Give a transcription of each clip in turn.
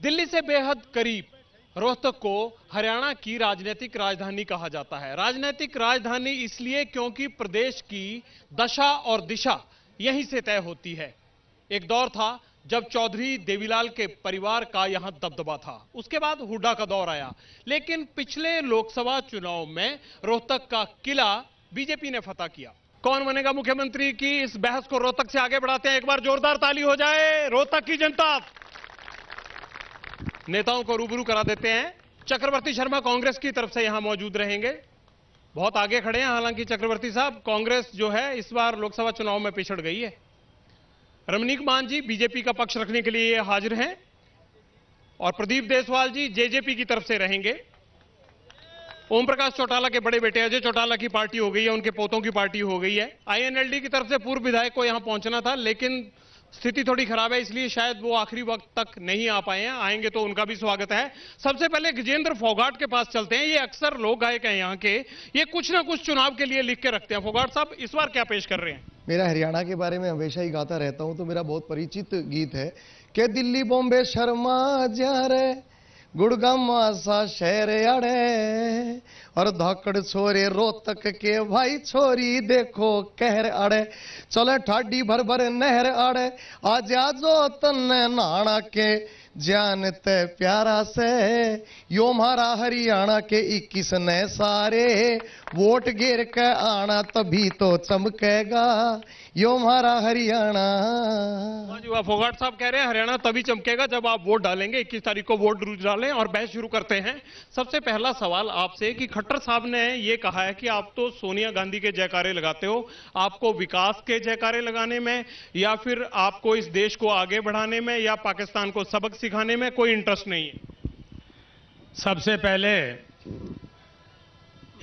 दिल्ली से बेहद करीब रोहतक को हरियाणा की राजनीतिक राजधानी कहा जाता है। राजनीतिक राजधानी इसलिए क्योंकि प्रदेश की दशा और दिशा यहीं से तय होती है। एक दौर था जब चौधरी देवीलाल के परिवार का यहां दबदबा था, उसके बाद हुड्डा का दौर आया, लेकिन पिछले लोकसभा चुनाव में रोहतक का किला बीजेपी ने फतह किया। कौन बनेगा मुख्यमंत्री की इस बहस को रोहतक से आगे बढ़ाते हैं। एक बार जोरदार ताली हो जाए रोहतक की जनता। नेताओं को रूबरू करा देते हैं। चक्रवर्ती शर्मा कांग्रेस की तरफ से यहां मौजूद रहेंगे, बहुत आगे खड़े हैं। हालांकि चक्रवर्ती साहब, कांग्रेस जो है इस बार लोकसभा चुनाव में पिछड़ गई है। रमनीक मान जी बीजेपी का पक्ष रखने के लिए हाजिर हैं और प्रदीप देसवाल जी जेजेपी की तरफ से रहेंगे। ओम प्रकाश चौटाला के बड़े बेटे अजय चौटाला की पार्टी हो गई है, उनके पोतों की पार्टी हो गई है। आईएनएलडी की तरफ से पूर्व विधायक को यहां पहुंचना था, लेकिन स्थिति थोड़ी खराब है, इसलिए शायद वो आखिरी वक्त तक नहीं आ पाए हैं। आएंगे तो उनका भी स्वागत है। सबसे पहले गजेंद्र फोगाट के पास चलते हैं। ये अक्सर लोग गायक हैं यहाँ के, ये कुछ ना कुछ चुनाव के लिए लिख के रखते हैं। फोगाट साहब, इस बार क्या पेश कर रहे हैं? मेरा हरियाणा के बारे में हमेशा ही गाता रहता हूं, तो मेरा बहुत परिचित गीत है कि दिल्ली बॉम्बे शर्मा जा रे गुड़गांव सा शहर अड़े और धाकड़ छोरे रोहतक के भाई छोरी देखो कहर अड़े चले ठाडी भर भर नहर अड़े आज जो तन्ने नाना के जानते प्यारा से यो हमारा हरियाणा के 21 ने सारे वोट गिर के आना तभी तो चमकेगा यो हमारा हरियाणा। फोगाट साहब कह रहे हैं हरियाणा तभी चमकेगा जब आप वोट डालेंगे। 21 तारीख को वोट डालें और बहस शुरू करते हैं। सबसे पहला सवाल आपसे कि खट्टर साहब ने ये कहा है कि आप तो सोनिया गांधी के जयकारे लगाते हो, आपको विकास के जयकारे लगाने में या फिर आपको इस देश को आगे बढ़ाने में या पाकिस्तान को सबक सिखाने में कोई इंटरेस्ट नहीं है। सबसे पहले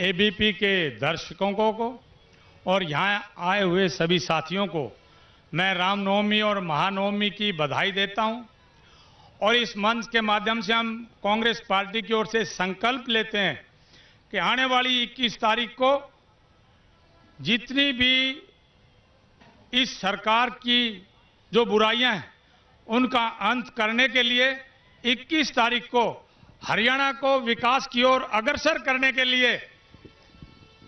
एबीपी के दर्शकों को और यहाँ आए हुए सभी साथियों को मैं रामनवमी और महानवमी की बधाई देता हूँ। और इस मंच के माध्यम से हम कांग्रेस पार्टी की ओर से संकल्प लेते हैं कि आने वाली 21 तारीख को जितनी भी इस सरकार की जो बुराइयां हैं उनका अंत करने के लिए 21 तारीख को हरियाणा को विकास की ओर अग्रसर करने के लिए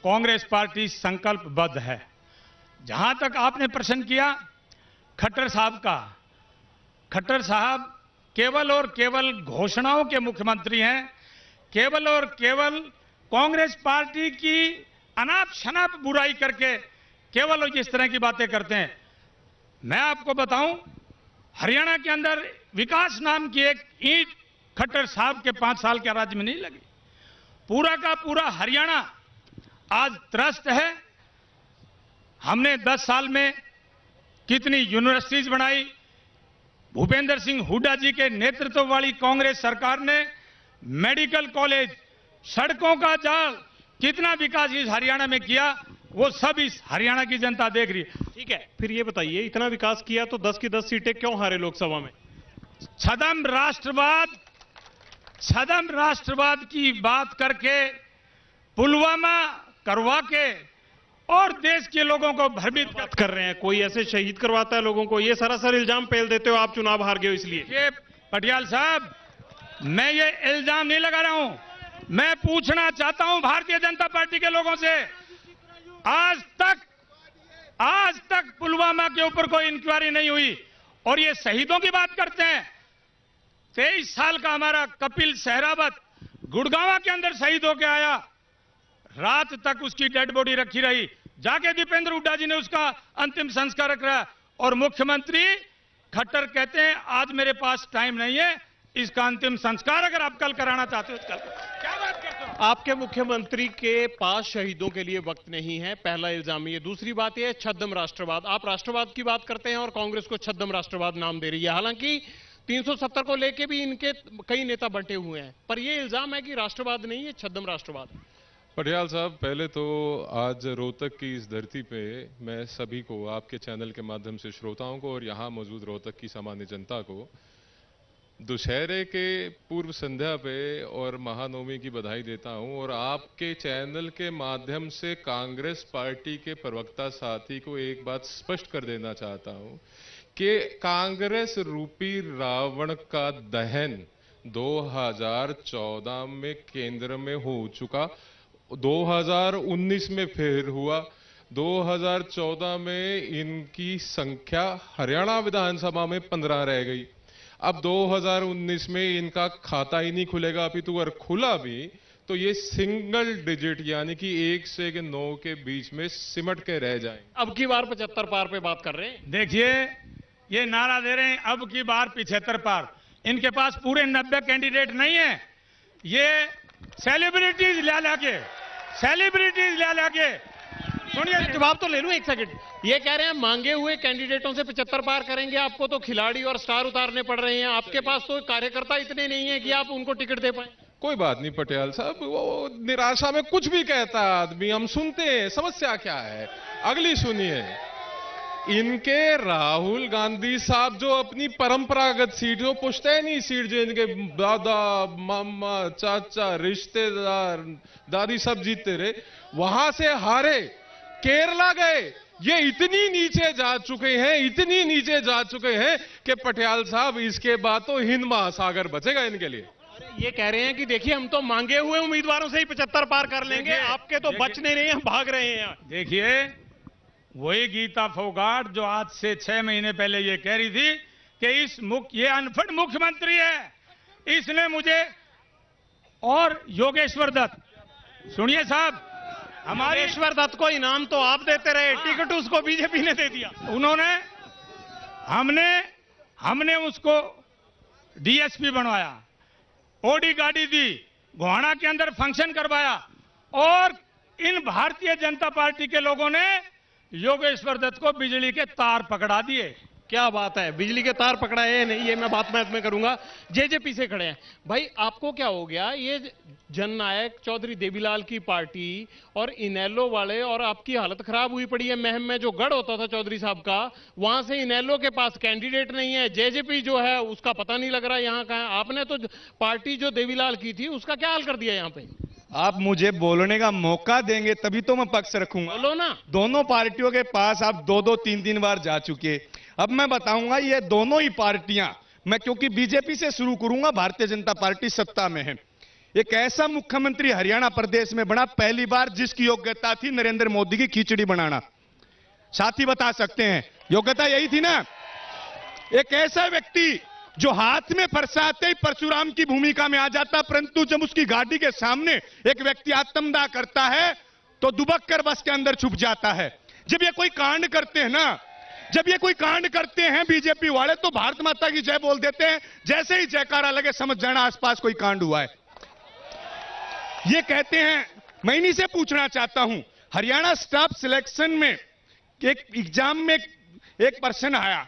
कांग्रेस पार्टी संकल्पबद्ध है। जहां तक आपने प्रश्न किया खट्टर साहब का, खट्टर साहब केवल और केवल घोषणाओं के मुख्यमंत्री हैं, केवल और केवल कांग्रेस पार्टी की अनाप शनाप बुराई करके केवल इस तरह की बातें करते हैं। मैं आपको बताऊं, हरियाणा के अंदर विकास नाम की एक ईंट खट्टर साहब के 5 साल के राज्य में नहीं लगी। पूरा का पूरा हरियाणा आज त्रस्त है। हमने 10 साल में कितनी यूनिवर्सिटीज बनाई। भूपेंद्र सिंह हुड्डा जी के नेतृत्व वाली कांग्रेस सरकार ने मेडिकल कॉलेज, सड़कों का जाल, कितना विकास इस हरियाणा में किया, वो सब इस हरियाणा की जनता देख रही है। ठीक है, फिर ये बताइए, इतना विकास किया तो 10 की 10 सीटें क्यों हारे लोकसभा में? छदम राष्ट्रवाद की बात करके, पुलवामा करवा के और देश के लोगों को भ्रमित कर रहे हैं। कोई ऐसे शहीद करवाता है लोगों को, ये सरासर इल्जाम पेल देते हो आप चुनाव हार गए हो इसलिए। ये पटियाल साहब, मैं ये इल्जाम नहीं लगा रहा हूं, मैं पूछना चाहता हूं भारतीय जनता पार्टी के लोगों से, आज तक पुलवामा के ऊपर कोई इंक्वायरी नहीं हुई और ये शहीदों की बात करते हैं। 23 साल का हमारा कपिल सहरावत गुड़गांव के अंदर शहीद होकर आया, रात तक उसकी डेड बॉडी रखी रही, जाके दीपेंद्र हुड्डा जी ने उसका अंतिम संस्कार रखा और मुख्यमंत्री खट्टर कहते हैं आज मेरे पास टाइम नहीं है, इसका अंतिम संस्कार अगर आप कल कराना चाहते हो तो कल। क्या बात करते हो? आपके मुख्यमंत्री के पास शहीदों के लिए वक्त नहीं है, पहला इल्जाम ये। दूसरी बात यह छद्म राष्ट्रवाद, आप राष्ट्रवाद की बात करते हैं और कांग्रेस को छद्म राष्ट्रवाद नाम दे रही है। हालांकि 370 को लेके भी इनके कई नेता बंटे हुए हैं, पर यह इल्जाम है कि राष्ट्रवाद नहीं है, छद्म राष्ट्रवाद है। पटियाल साहब, पहले तो आज रोहतक की इस धरती पे मैं सभी को, आपके चैनल के माध्यम से श्रोताओं को और यहाँ मौजूद रोहतक की सामान्य जनता को दुशहरे के पूर्व संध्या पे और महानवमी की बधाई देता हूं। और आपके चैनल के माध्यम से कांग्रेस पार्टी के प्रवक्ता साथी को एक बात स्पष्ट कर देना चाहता हूं कि कांग्रेस रूपी रावण का दहन 2014 में केंद्र में हो चुका, 2019 में फिर हुआ, 2014 में इनकी संख्या हरियाणा विधानसभा में 15 रह गई। अब 2019 में इनका खाता ही नहीं खुलेगा, अपितु अगर खुला भी तो ये सिंगल डिजिट यानी कि 1 से 9 के बीच में सिमट के रह जाएंगे। अब की बार 75 पार पे बात कर रहे हैं। देखिए, ये नारा दे रहे हैं अब की बार 75 पार। इनके पास पूरे 90 कैंडिडेट नहीं है, ये सेलिब्रिटीज ला के सुनिए, जवाब तो ले लूं 1 सेकंड। ये कह रहे हैं मांगे हुए कैंडिडेटों से 75 पार करेंगे, आपको तो खिलाड़ी और स्टार उतारने पड़ रहे हैं, आपके पास तो कार्यकर्ता इतने नहीं है कि आप उनको टिकट दे पाए। कोई बात नहीं पटियाल साहब, वो निराशा में कुछ भी कहता है आदमी, हम सुनते हैं। समस्या क्या है अगली सुनिए। इनके राहुल गांधी साहब जो अपनी परंपरागत सीट, जो पुश्तैनी सीट जो इनके दादा मामा चाचा रिश्तेदार दादी सब जीतते रहे, वहां से हारे, केरला गए। ये इतनी नीचे जा चुके हैं कि पटियाल साहब इसके बाद तो हिंद महासागर बचेगा इनके लिए। ये कह रहे हैं कि देखिए हम तो मांगे हुए उम्मीदवारों से ही 75 पार कर लेंगे, आपके तो बच नहीं रहे हैं, भाग रहे हैं। देखिए, वही गीता फोगाट जो आज से 6 महीने पहले ये कह रही थी कि ये अनफिट मुख्यमंत्री है, इसने मुझे, और योगेश्वर दत्त, सुनिए साहब, हमारे योगेश्वर दत्त को इनाम तो आप देते रहे, टिकट उसको बीजेपी ने दे दिया। हमने उसको डीएसपी बनवाया, ओडी गाड़ी दी, गोहाना के अंदर फंक्शन करवाया, और इन भारतीय जनता पार्टी के लोगों ने योगेश्वर दत्त को बिजली के तार पकड़ा दिए। क्या बात है, बिजली के तार पकड़ाए नहीं, ये मैं बात में करूंगा। जेजेपी से खड़े हैं भाई, आपको क्या हो गया? ये जननायक चौधरी देवीलाल की पार्टी और इनेलो वाले, और आपकी हालत खराब हुई पड़ी है। महम में जो गढ़ होता था चौधरी साहब का, वहां से इनेलो के पास कैंडिडेट नहीं है, जेजेपी जो है उसका पता नहीं लग रहा यहाँ का है। आपने तो पार्टी जो देवीलाल की थी उसका क्या हाल कर दिया यहाँ पे? आप मुझे बोलने का मौका देंगे तभी तो मैं पक्ष रखूंगा। बोलो ना। दोनों पार्टियों के पास आप 2-2, 3-3 बार जा चुके। अब मैं बताऊंगा ये दोनों ही पार्टियां, मैं क्योंकि बीजेपी से शुरू करूंगा, भारतीय जनता पार्टी सत्ता में है। एक ऐसा मुख्यमंत्री हरियाणा प्रदेश में बना पहली बार जिसकी योग्यता थी नरेंद्र मोदी की खिचड़ी बनाना। साथी बता सकते हैं योग्यता यही थी ना। एक ऐसा व्यक्ति जो हाथ में फरसाते ही परशुराम की भूमिका में आ जाता, परंतु जब उसकी गाड़ी के सामने एक व्यक्ति आत्मदाह करता है तो दुबक कर बस के अंदर छुप जाता है। जब ये कोई कांड करते हैं ना, जब ये कोई कांड करते हैं बीजेपी वाले, तो भारत माता की जय बोल देते हैं, जैसे ही जयकारा लगे समझ जाना आसपास कोई कांड हुआ है। ये कहते हैं, मैं इन्हीं से पूछना चाहता हूं, हरियाणा स्टाफ सिलेक्शन में एक एग्जाम में एक प्रश्न आया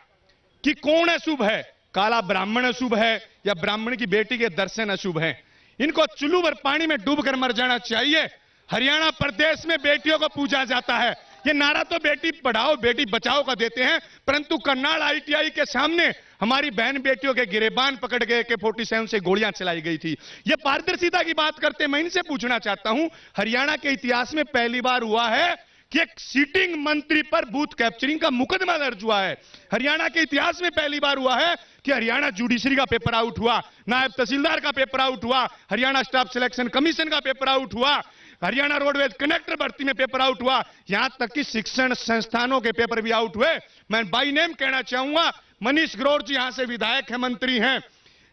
कि कौन अशुभ है, काला ब्राह्मण अशुभ है या ब्राह्मण की बेटी के दर्शन अशुभ है। इनको चुल्लू भर पानी में डूबकर मर जाना चाहिए। हरियाणा प्रदेश में बेटियों को पूजा जाता है। ये नारा तो बेटी पढ़ाओ बेटी बचाओ का देते हैं, परंतु करनाल आईटीआई के सामने हमारी बहन बेटियों के गिरेबान पकड़ के AK-47 से गोलियां चलाई गई थी। ये पारदर्शिता की बात करते हैं। मैं इनसे पूछना चाहता हूं, हरियाणा के इतिहास में पहली बार हुआ है कि एक सीटिंग मंत्री पर बूथ कैप्चरिंग का मुकदमा दर्ज हुआ है। हरियाणा के इतिहास में पहली बार हुआ है कि हरियाणा जुडिशरी का पेपर आउट हुआ, नायब तहसीलदार का पेपर आउट हुआ, हरियाणा स्टाफ सिलेक्शन कमीशन का पेपर आउट हुआ, हरियाणा रोडवेज कनेक्टर भर्ती में पेपर आउट हुआ, यहां तक कि शिक्षण संस्थानों के पेपर भी आउट हुए। मैं बाई नेम कहना चाहूंगा, मनीष ग्रोवर जी यहां से विधायक है, मंत्री हैं।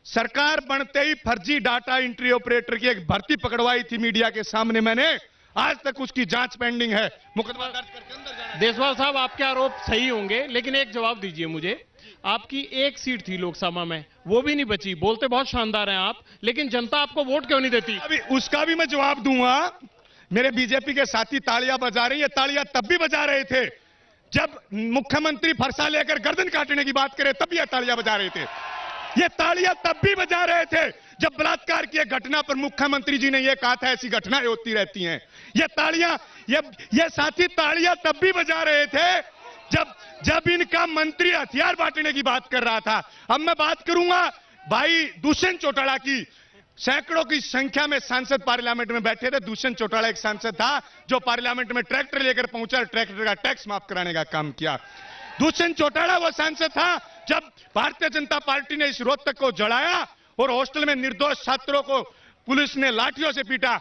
सरकार बनते ही फर्जी डाटा एंट्री ऑपरेटर की एक भर्ती पकड़वाई थी मीडिया के सामने मैंने, आज तक उसकी जांच पेंडिंग है, मुकदमा दर्ज करके अंदर जाना। देशवाल साहब, आपके आरोप सही होंगे, लेकिन एक जवाब दीजिए मुझे। आपकी एक सीट थी लोकसभा में, वो भी नहीं बची। बोलते बहुत शानदार हैं आप, लेकिन जनता आपको वोट क्यों नहीं देती? अभी उसका भी मैं जवाब दूंगा। मेरे बीजेपी के साथी तालियां बजा रहे हैं, ये तालियां तब भी बजा रहे थे जब मुख्यमंत्री फरसा लेकर गर्दन काटने की बात करे, तब भी ये तालियां बजा रहे थे। ये तालियां तब भी बजा रहे थे जब बलात्कार की घटना पर मुख्यमंत्री जी ने यह कहा था ऐसी घटनाएं होती रहती हैं। ये तालियां, ये साथी तालियां तब भी बजा रहे थे जब इनका मंत्री हथियार बांटने की बात कर रहा था। अब मैं बात करूंगा भाई दुष्यंत चौटाला की। सैकड़ों की संख्या में सांसद पार्लियामेंट में बैठे थे। दुष्यंत चौटाला एक सांसद था जो पार्लियामेंट में ट्रैक्टर लेकर पहुंचा, ट्रैक्टर का टैक्स माफ कराने का काम किया। दुष्यंत चौटाला वो सांसद था जब भारतीय जनता पार्टी ने इस रोहतक को जलाया और हॉस्टल में निर्दोष छात्रों को पुलिस ने लाठियों से पीटा।